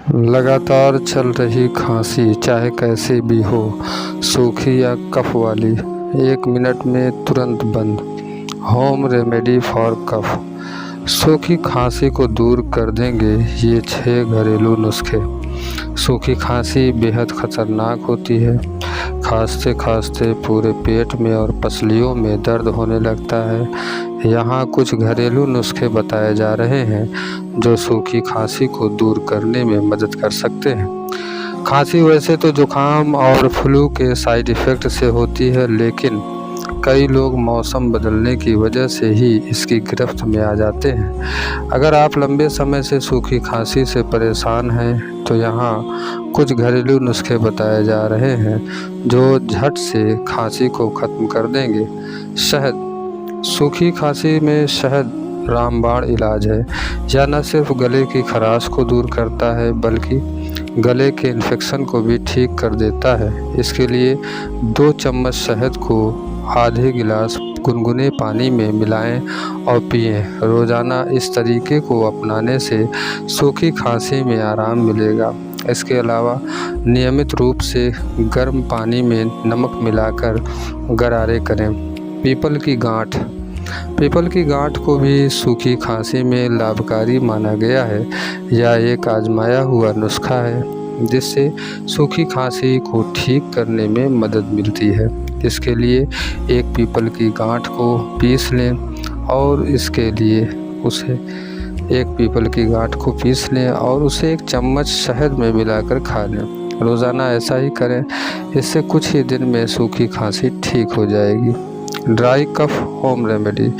लगातार चल रही खांसी, चाहे कैसी भी हो, सूखी या कफ वाली, 1 मिनट में तुरंत बंद। Home remedy for cough. सूखी खांसी को दूर कर देंगे ये 6 घरेलू नुस्खे। सूखी खांसी बेहद खतरनाक होती है। खांसते खांसते पूरे पेट में और पसलियों में दर्द होने लगता है। यहाँ कुछ घरेलू नुस्खे बताए जा रहे हैं जो सूखी खांसी को दूर करने में मदद कर सकते हैं। खांसी वैसे तो जुकाम और फ्लू के साइड इफ़ेक्ट से होती है, लेकिन कई लोग मौसम बदलने की वजह से ही इसकी गिरफ्त में आ जाते हैं। अगर आप लंबे समय से सूखी खांसी से परेशान हैं तो यहाँ कुछ घरेलू नुस्खे बताए जा रहे हैं जो झट से खांसी को ख़त्म कर देंगे। शहद। सूखी खांसी में शहद रामबाण इलाज है। यह न सिर्फ गले की खराश को दूर करता है बल्कि गले के इन्फेक्शन को भी ठीक कर देता है। इसके लिए 2 चम्मच शहद को आधे गिलास गुनगुने पानी में मिलाएं और पिएं। रोज़ाना इस तरीके को अपनाने से सूखी खांसी में आराम मिलेगा। इसके अलावा नियमित रूप से गर्म पानी में नमक मिलाकर गरारे करें। पीपल की गांठ। पीपल की गांठ को भी सूखी खांसी में लाभकारी माना गया है। यह एक आजमाया हुआ नुस्खा है जिससे सूखी खांसी को ठीक करने में मदद मिलती है। इसके लिए एक पीपल की गांठ को पीस लें और उसे 1 चम्मच शहद में मिलाकर खा लें। रोज़ाना ऐसा ही करें। इससे कुछ ही दिन में सूखी खांसी ठीक हो जाएगी। Dry cough home remedy.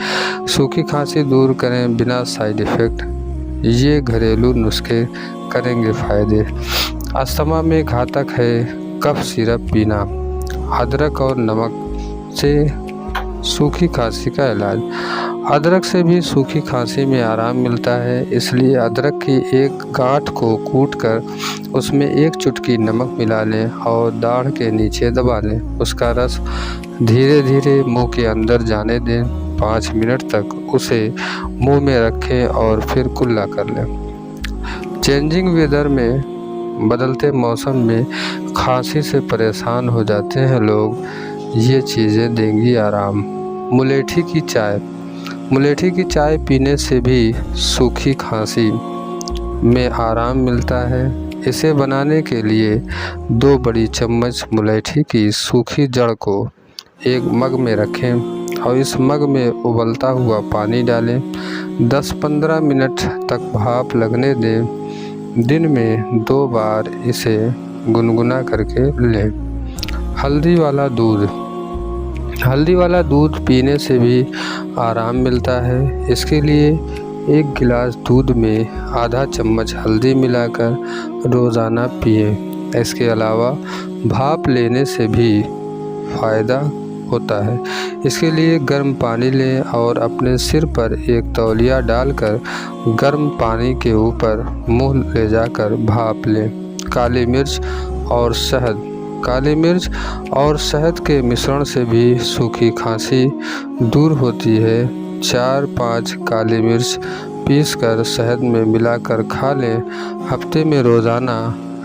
सूखी खांसी दूर करें बिना साइड इफ़ेक्ट। ये घरेलू नुस्खे करेंगे फ़ायदे। अस्थमा में घातक है कफ सिरप पीना। अदरक और नमक से सूखी खांसी का इलाज। अदरक से भी सूखी खांसी में आराम मिलता है, इसलिए अदरक की एक गांठ को कूटकर उसमें 1 चुटकी नमक मिला लें और दाढ़ के नीचे दबा लें। उसका रस धीरे धीरे मुंह के अंदर जाने दें। 5 मिनट तक उसे मुंह में रखें और फिर कुल्ला कर लें। चेंजिंग वेदर में, बदलते मौसम में खांसी से परेशान हो जाते हैं लोग, ये चीज़ें देंगी आराम। मुलेठी की चाय। मुलेठी की चाय पीने से भी सूखी खांसी में आराम मिलता है। इसे बनाने के लिए 2 बड़ी चम्मच मुलेठी की सूखी जड़ को एक मग में रखें और इस मग में उबलता हुआ पानी डालें। 10-15 मिनट तक भाप लगने दें। दिन में 2 बार इसे गुनगुना करके लें। हल्दी वाला दूध। हल्दी वाला दूध पीने से भी आराम मिलता है। इसके लिए 1 गिलास दूध में आधा चम्मच हल्दी मिलाकर रोज़ाना पिएं। इसके अलावा भाप लेने से भी फ़ायदा होता है। इसके लिए गर्म पानी लें और अपने सिर पर एक तौलिया डालकर गर्म पानी के ऊपर मुंह ले जाकर भाप लें। काली मिर्च और शहद। काली मिर्च और शहद के मिश्रण से भी सूखी खांसी दूर होती है। 4-5 काली मिर्च पीसकर शहद में मिलाकर खा लें। हफ्ते में रोज़ाना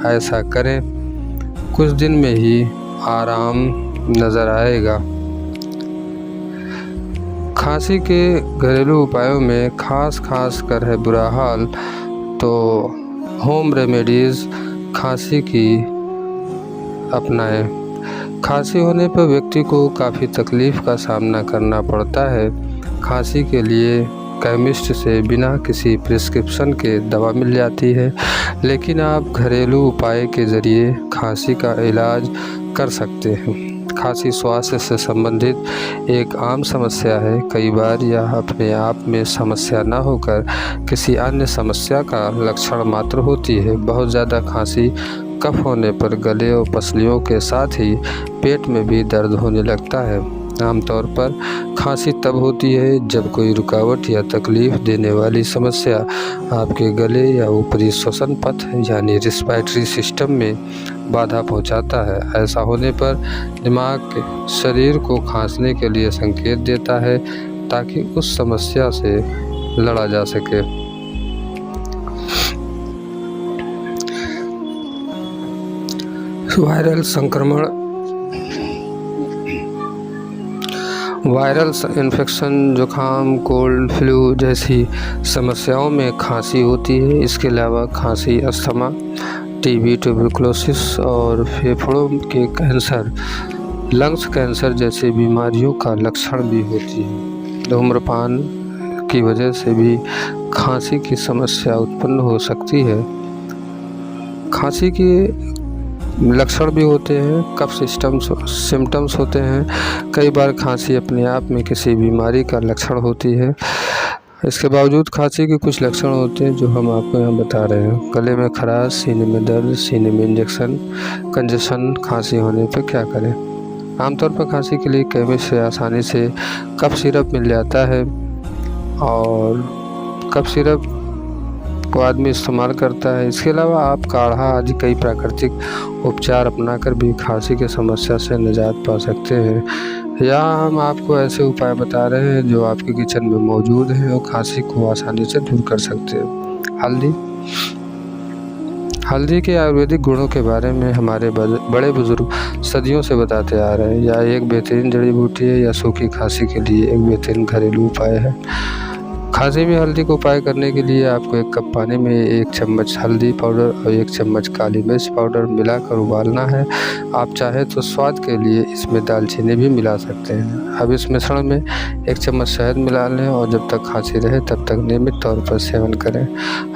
ऐसा करें। कुछ दिन में ही आराम नज़र आएगा। खांसी के घरेलू उपायों में खास कर है बुरा हाल तो होम रेमेडीज़ खांसी की अपनाएं। खांसी होने पर व्यक्ति को काफ़ी तकलीफ़ का सामना करना पड़ता है। खांसी के लिए केमिस्ट से बिना किसी प्रिस्क्रिप्शन के दवा मिल जाती है, लेकिन आप घरेलू उपाय के ज़रिए खांसी का इलाज कर सकते हैं। खांसी स्वास्थ्य से संबंधित एक आम समस्या है। कई बार यह अपने आप में समस्या न होकर किसी अन्य समस्या का लक्षण मात्र होती है। बहुत ज़्यादा खांसी कफ होने पर गले और पसलियों के साथ ही पेट में भी दर्द होने लगता है। आमतौर पर खांसी तब होती है जब कोई रुकावट या तकलीफ़ देने वाली समस्या आपके गले या ऊपरी श्वसन पथ यानी रिस्पायरेटरी सिस्टम में बाधा पहुंचाता है। ऐसा होने पर दिमाग शरीर को खांसने के लिए संकेत देता है ताकि उस समस्या से लड़ा जा सके। वायरल संक्रमण, वायरल इन्फेक्शन, जुकाम, कोल्ड, फ्लू जैसी समस्याओं में खांसी होती है। इसके अलावा खांसी अस्थमा, टीबी, ट्यूबरकुलोसिस और फेफड़ों के कैंसर, लंग्स कैंसर जैसी बीमारियों का लक्षण भी होती है। धूम्रपान की वजह से भी खांसी की समस्या उत्पन्न हो सकती है। खांसी के लक्षण भी होते हैं, कफ सिम्टम्स होते हैं। कई बार खांसी अपने आप में किसी बीमारी का लक्षण होती है। इसके बावजूद खांसी के कुछ लक्षण होते हैं जो हम आपको यहाँ बता रहे हैं। गले में खराश, सीने में दर्द, सीने में इंजेक्शन, कंजेशन। खांसी होने पर क्या करें? आमतौर पर खांसी के लिए केमिस्ट से आसानी से कफ सिरप मिल जाता है और कफ सिरप को आदमी इस्तेमाल करता है। इसके अलावा आप काढ़ा आदि कई प्राकृतिक उपचार अपनाकर भी खांसी की समस्या से निजात पा सकते हैं। या हम आपको ऐसे उपाय बता रहे हैं जो आपके किचन में मौजूद हैं और खांसी को आसानी से दूर कर सकते हैं। हल्दी के आयुर्वेदिक गुणों के बारे में हमारे बड़े बुजुर्ग सदियों से बताते आ रहे हैं। यह एक बेहतरीन जड़ी बूटी है या सूखी खांसी के लिए एक बेहतरीन घरेलू उपाय है। खांसी में हल्दी को उपाय करने के लिए आपको 1 कप पानी में 1 चम्मच हल्दी पाउडर और 1 चम्मच काली मिर्च पाउडर मिलाकर उबालना है। आप चाहे तो स्वाद के लिए इसमें दालचीनी भी मिला सकते हैं। अब इस मिश्रण में 1 चम्मच शहद मिला लें और जब तक खांसी रहे तब तक नियमित तौर पर सेवन करें।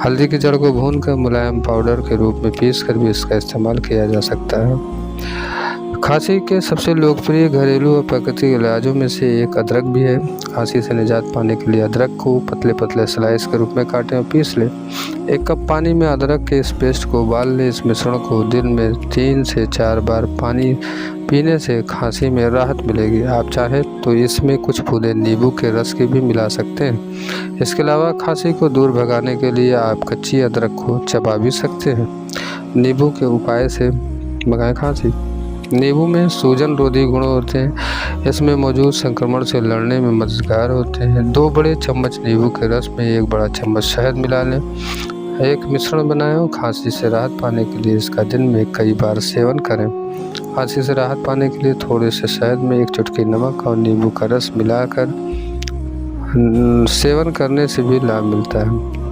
हल्दी की जड़ को भूनकर मुलायम पाउडर के रूप में पीसकर भी इसका इस्तेमाल किया जा सकता है। खांसी के सबसे लोकप्रिय घरेलू और प्राकृतिक इलाजों में से एक अदरक भी है। खांसी से निजात पाने के लिए अदरक को पतले पतले स्लाइस के रूप में काटें और पीस लें। 1 कप पानी में अदरक के इस पेस्ट को उबाल लें। इस मिश्रण को दिन में 3 से 4 बार पानी पीने से खांसी में राहत मिलेगी। आप चाहें तो इसमें कुछ बूंदें नींबू के रस की भी मिला सकते हैं। इसके अलावा खांसी को दूर भगाने के लिए आप कच्ची अदरक को चबा भी सकते हैं। नींबू के उपाय से भगाएं खांसी। नींबू में सूजन रोधी गुण होते हैं। इसमें मौजूद संक्रमण से लड़ने में मददगार होते हैं। 2 बड़े चम्मच नींबू के रस में 1 बड़ा चम्मच शहद मिला लें। एक मिश्रण बनाएं और खांसी से राहत पाने के लिए इसका दिन में कई बार सेवन करें। खांसी से राहत पाने के लिए थोड़े से शहद में 1 चुटकी नमक और नींबू का रस मिलाकर सेवन करने से भी लाभ मिलता है।